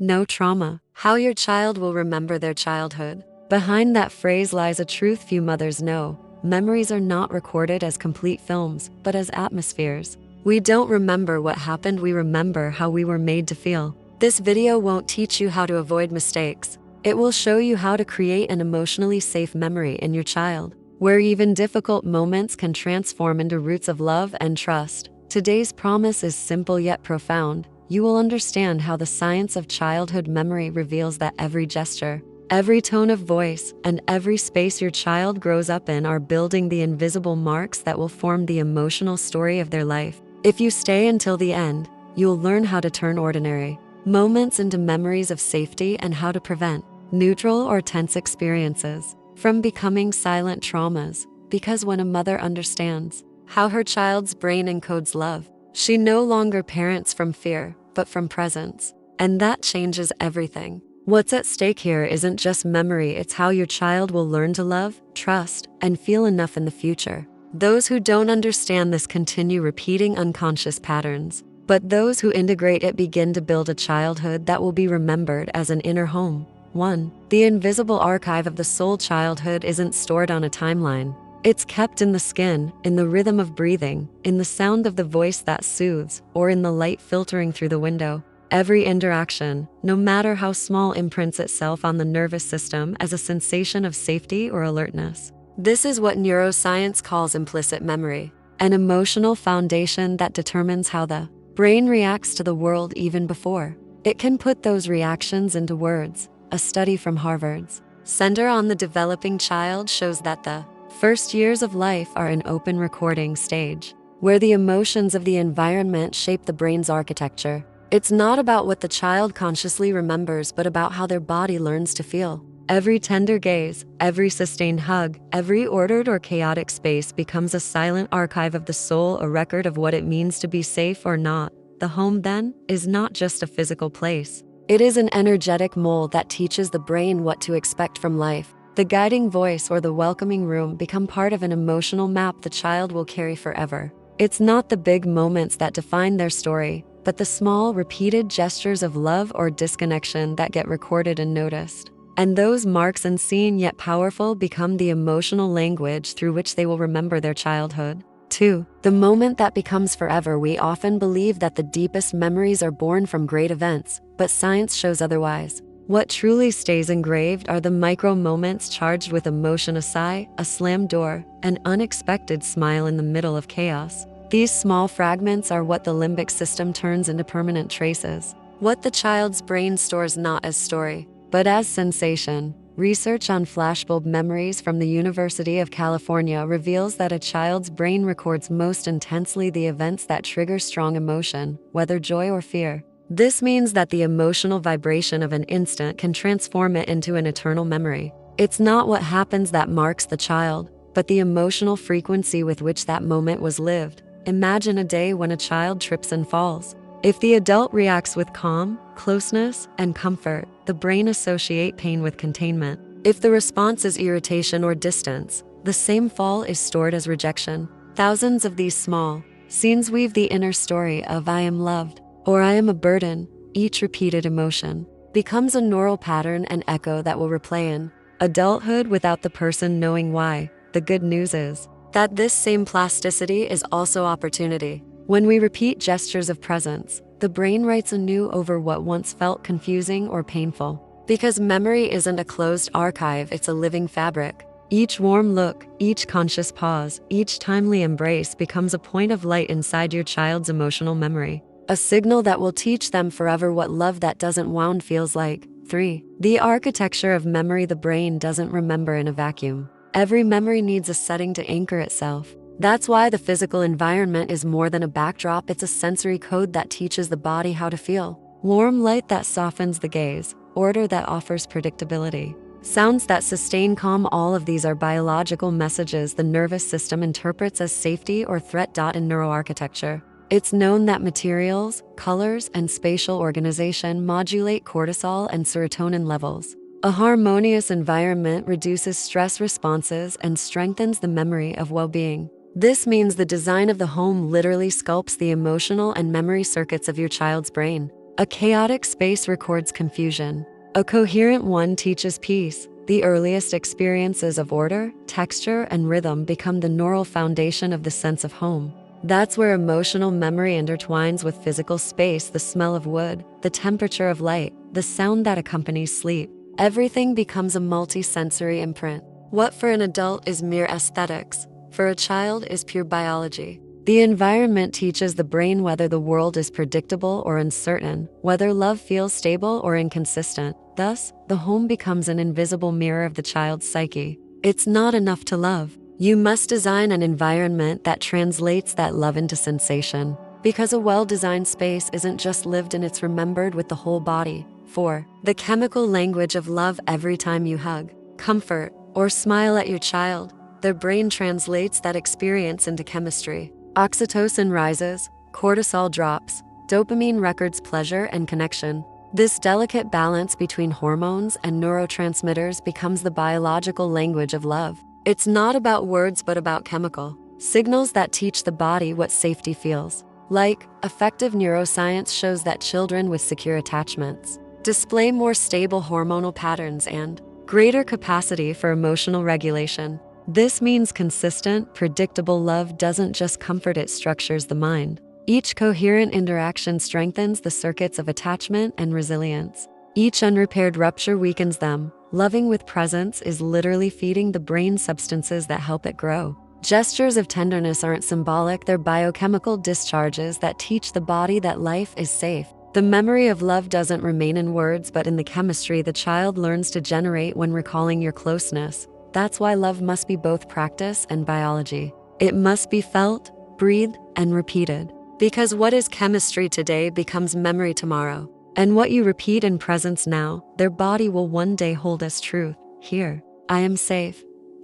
no trauma. How your child will remember their childhood. Behind that phrase lies a truth few mothers know. Memories are not recorded as complete films, but as atmospheres. We don't remember what happened, we remember how we were made to feel. This video won't teach you how to avoid mistakes. It will show you how to create an emotionally safe memory in your child, where even difficult moments can transform into roots of love and trust. Today's promise is simple yet profound. You will understand how the science of childhood memory reveals that every gesture, every tone of voice, and every space your child grows up in are building the invisible marks that will form the emotional story of their life. If you stay until the end, you'll learn how to turn ordinary moments into memories of safety and how to prevent neutral or tense experiences from becoming silent traumas. Because when a mother understands how her child's brain encodes love, she no longer parents from fear, but from presence. And that changes everything. What's at stake here isn't just memory, it's how your child will learn to love, trust, and feel enough in the future. Those who don't understand this continue repeating unconscious patterns, but those who integrate it begin to build a childhood that will be remembered as an inner home. 1. The invisible archive of the soul. Childhood isn't stored on a timeline. It's kept in the skin, in the rhythm of breathing, in the sound of the voice that soothes, or in the light filtering through the window. Every interaction, no matter how small, imprints itself on the nervous system as a sensation of safety or alertness. This is what neuroscience calls implicit memory, an emotional foundation that determines how the brain reacts to the world even before it can put those reactions into words. A study from Harvard's Center on the Developing Child shows that the first years of life are an open recording stage, where the emotions of the environment shape the brain's architecture. It's not about what the child consciously remembers, but about how their body learns to feel. Every tender gaze, every sustained hug, every ordered or chaotic space becomes a silent archive of the soul, a record of what it means to be safe or not. The home, then, is not just a physical place. It is an energetic mold that teaches the brain what to expect from life. The guiding voice or the welcoming room become part of an emotional map the child will carry forever. It's not the big moments that define their story, but the small, repeated gestures of love or disconnection that get recorded and noticed. And those marks, unseen yet powerful, become the emotional language through which they will remember their childhood. 2. The moment that becomes forever. We often believe that the deepest memories are born from great events, but science shows otherwise. What truly stays engraved are the micro moments charged with emotion: a sigh, a slammed door, an unexpected smile in the middle of chaos. These small fragments are what the limbic system turns into permanent traces, what the child's brain stores not as story, but as sensation. Research on flashbulb memories from the University of California reveals that a child's brain records most intensely the events that trigger strong emotion, whether joy or fear. This means that the emotional vibration of an instant can transform it into an eternal memory. It's not what happens that marks the child, but the emotional frequency with which that moment was lived. Imagine a day when a child trips and falls. If the adult reacts with calm, closeness, and comfort, the brain associates pain with containment. If the response is irritation or distance, the same fall is stored as rejection. Thousands of these small scenes weave the inner story of "I am loved" or "I am a burden." Each repeated emotion becomes a neural pattern and echo that will replay in adulthood without the person knowing why. The good news is that this same plasticity is also opportunity. When we repeat gestures of presence, the brain writes anew over what once felt confusing or painful. Because memory isn't a closed archive, it's a living fabric. Each warm look, each conscious pause, each timely embrace becomes a point of light inside your child's emotional memory, a signal that will teach them forever what love that doesn't wound feels like. 3. The architecture of memory. The brain doesn't remember in a vacuum. Every memory needs a setting to anchor itself. That's why the physical environment is more than a backdrop, it's a sensory code that teaches the body how to feel. Warm light that softens the gaze, order that offers predictability, sounds that sustain calm. All of these are biological messages the nervous system interprets as safety or threat. In neuroarchitecture, it's known that materials, colors, and spatial organization modulate cortisol and serotonin levels. A harmonious environment reduces stress responses and strengthens the memory of well-being. This means the design of the home literally sculpts the emotional and memory circuits of your child's brain. A chaotic space records confusion. A coherent one teaches peace. The earliest experiences of order, texture, and rhythm become the neural foundation of the sense of home. That's where emotional memory intertwines with physical space, the smell of wood, the temperature of light, the sound that accompanies sleep. Everything becomes a multi-sensory imprint. What for an adult is mere aesthetics, for a child is pure biology. The environment teaches the brain whether the world is predictable or uncertain, whether love feels stable or inconsistent. Thus, the home becomes an invisible mirror of the child's psyche. It's not enough to love. You must design an environment that translates that love into sensation. Because a well-designed space isn't just lived in, it's remembered with the whole body. 4. The chemical language of love. Every time you hug, comfort, or smile at your child, their brain translates that experience into chemistry. Oxytocin rises, cortisol drops, dopamine records pleasure and connection. This delicate balance between hormones and neurotransmitters becomes the biological language of love. It's not about words but about chemical signals that teach the body what safety feels like. Effective neuroscience shows that children with secure attachments display more stable hormonal patterns and greater capacity for emotional regulation. This means consistent, predictable love doesn't just comfort, it structures the mind. Each coherent interaction strengthens the circuits of attachment and resilience. Each unrepaired rupture weakens them. Loving with presence is literally feeding the brain substances that help it grow. Gestures of tenderness aren't symbolic, they're biochemical discharges that teach the body that life is safe. The memory of love doesn't remain in words but in the chemistry the child learns to generate when recalling your closeness. That's why love must be both practice and biology. It must be felt, breathed, and repeated. Because what is chemistry today becomes memory tomorrow. And what you repeat in presence now, their body will one day hold as truth. Here, I am safe.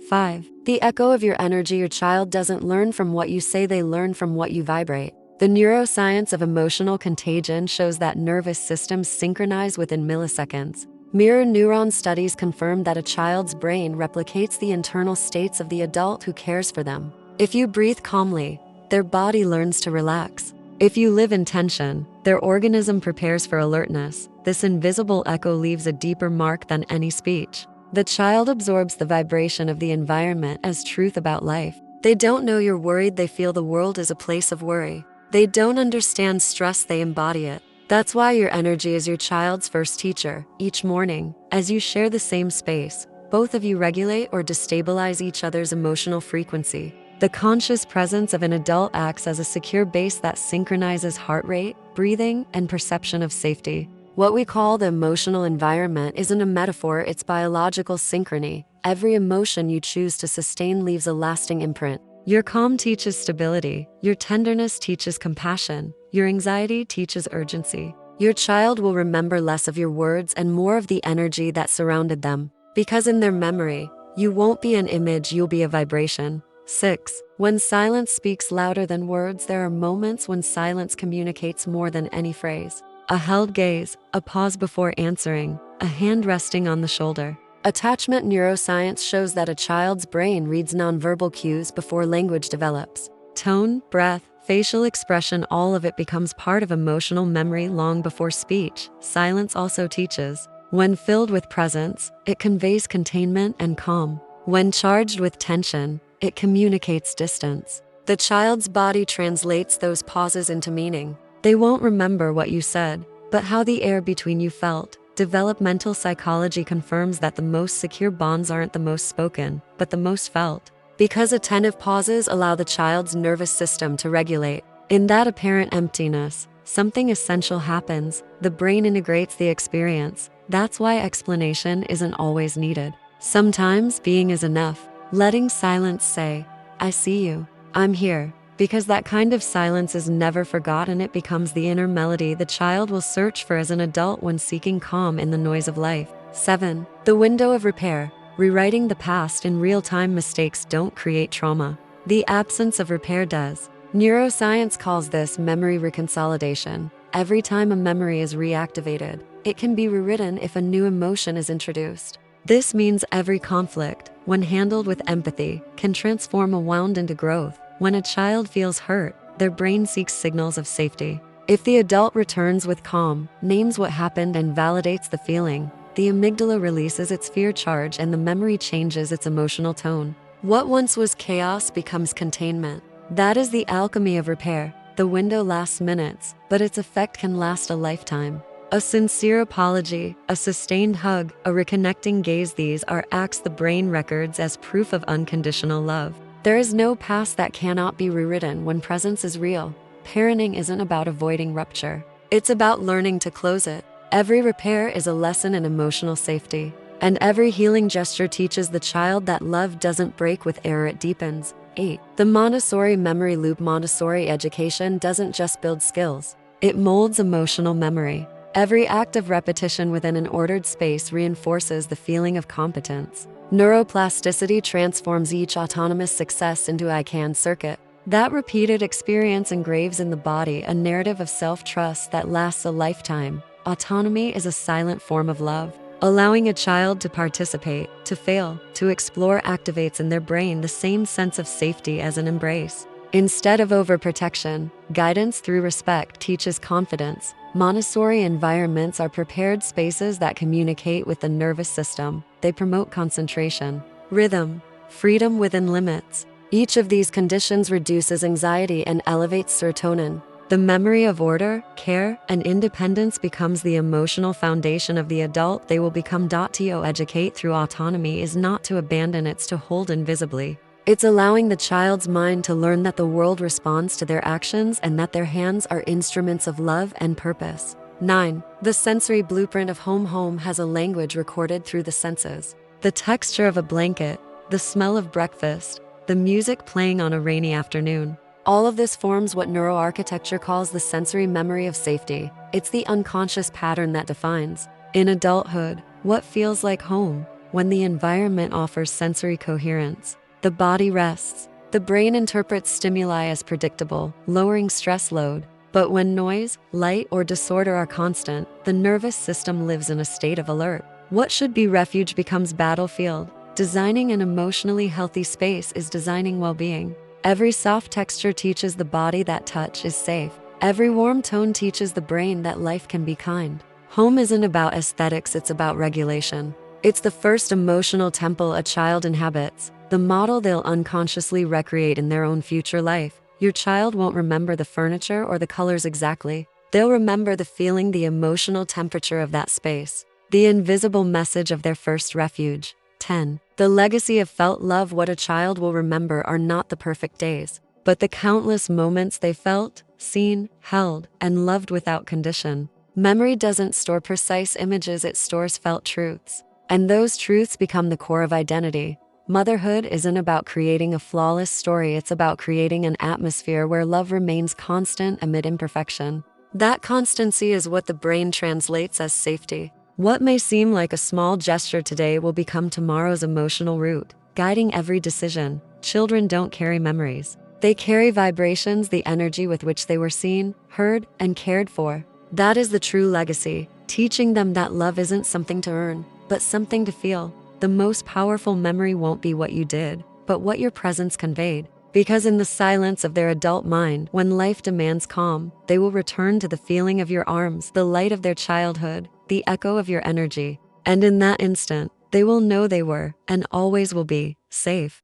5. The echo of your energy. Your child doesn't learn from what you say, they learn from what you vibrate. The neuroscience of emotional contagion shows that nervous systems synchronize within milliseconds. Mirror neuron studies confirm that a child's brain replicates the internal states of the adult who cares for them. If you breathe calmly, their body learns to relax. If you live in tension, their organism prepares for alertness. This invisible echo leaves a deeper mark than any speech. The child absorbs the vibration of the environment as truth about life. They don't know you're worried, they feel the world is a place of worry. They don't understand stress, they embody it. That's why your energy is your child's first teacher. Each morning, as you share the same space, both of you regulate or destabilize each other's emotional frequency. The conscious presence of an adult acts as a secure base that synchronizes heart rate, breathing, and perception of safety. What we call the emotional environment isn't a metaphor, it's biological synchrony. Every emotion you choose to sustain leaves a lasting imprint. Your calm teaches stability, your tenderness teaches compassion, your anxiety teaches urgency. Your child will remember less of your words and more of the energy that surrounded them. Because in their memory, you won't be an image, you'll be a vibration. 6. When silence speaks louder than words. There are moments when silence communicates more than any phrase. A held gaze, a pause before answering, a hand resting on the shoulder. Attachment neuroscience shows that a child's brain reads nonverbal cues before language develops. Tone, breath, facial expression, all of it becomes part of emotional memory long before speech. Silence also teaches. When filled with presence, it conveys containment and calm. When charged with tension, it communicates distance. The child's body translates those pauses into meaning. They won't remember what you said, but how the air between you felt. Developmental psychology confirms that the most secure bonds aren't the most spoken, but the most felt. Because attentive pauses allow the child's nervous system to regulate. In that apparent emptiness, something essential happens. The brain integrates the experience. That's why explanation isn't always needed. Sometimes being is enough. Letting silence say, I see you, I'm here. Because that kind of silence is never forgotten, it becomes the inner melody the child will search for as an adult when seeking calm in the noise of life. 7. The window of repair. Rewriting the past in real time. Mistakes don't create trauma. The absence of repair does. Neuroscience calls this memory reconsolidation. Every time a memory is reactivated, it can be rewritten if a new emotion is introduced. This means every conflict, when handled with empathy, can transform a wound into growth. When a child feels hurt, their brain seeks signals of safety. If the adult returns with calm, names what happened, and validates the feeling, the amygdala releases its fear charge and the memory changes its emotional tone. What once was chaos becomes containment. That is the alchemy of repair. The window lasts minutes, but its effect can last a lifetime. A sincere apology, a sustained hug, a reconnecting gaze, these are acts the brain records as proof of unconditional love. There is no past that cannot be rewritten when presence is real. Parenting isn't about avoiding rupture. It's about learning to close it. Every repair is a lesson in emotional safety, and every healing gesture teaches the child that love doesn't break with error, it deepens. 8. The Montessori memory loop. Montessori education doesn't just build skills, it molds emotional memory. Every act of repetition within an ordered space reinforces the feeling of competence. Neuroplasticity transforms each autonomous success into a I can circuit. That repeated experience engraves in the body a narrative of self-trust that lasts a lifetime. Autonomy is a silent form of love. Allowing a child to participate, to fail, to explore activates in their brain the same sense of safety as an embrace. Instead of overprotection, guidance through respect teaches confidence. Montessori environments are prepared spaces that communicate with the nervous system. They promote concentration, rhythm, freedom within limits. Each of these conditions reduces anxiety and elevates serotonin. The memory of order, care, and independence becomes the emotional foundation of the adult they will become. To educate through autonomy is not to abandon, it's to hold invisibly. It's allowing the child's mind to learn that the world responds to their actions and that their hands are instruments of love and purpose. 9. The sensory blueprint of home. Home has a language recorded through the senses. The texture of a blanket, the smell of breakfast, the music playing on a rainy afternoon. All of this forms what neuroarchitecture calls the sensory memory of safety. It's the unconscious pattern that defines, in adulthood, what feels like home. When the environment offers sensory coherence, the body rests. The brain interprets stimuli as predictable, lowering stress load. But when noise, light, or disorder are constant, the nervous system lives in a state of alert. What should be refuge becomes battlefield. Designing an emotionally healthy space is designing well-being. Every soft texture teaches the body that touch is safe. Every warm tone teaches the brain that life can be kind. Home isn't about aesthetics, it's about regulation. It's the first emotional temple a child inhabits, the model they'll unconsciously recreate in their own future life. Your child won't remember the furniture or the colors exactly. They'll remember the feeling, the emotional temperature of that space, the invisible message of their first refuge. 10. The legacy of felt love. What a child will remember are not the perfect days, but the countless moments they felt, seen, held, and loved without condition. Memory doesn't store precise images, it stores felt truths. And those truths become the core of identity. Motherhood isn't about creating a flawless story, it's about creating an atmosphere where love remains constant amid imperfection. That constancy is what the brain translates as safety. What may seem like a small gesture today will become tomorrow's emotional root, guiding every decision. Children don't carry memories. They carry vibrations, the energy with which they were seen, heard, and cared for. That is the true legacy, teaching them that love isn't something to earn, but something to feel. The most powerful memory won't be what you did, but what your presence conveyed. Because in the silence of their adult mind, when life demands calm, they will return to the feeling of your arms, the light of their childhood, the echo of your energy. And in that instant, they will know they were, and always will be, safe.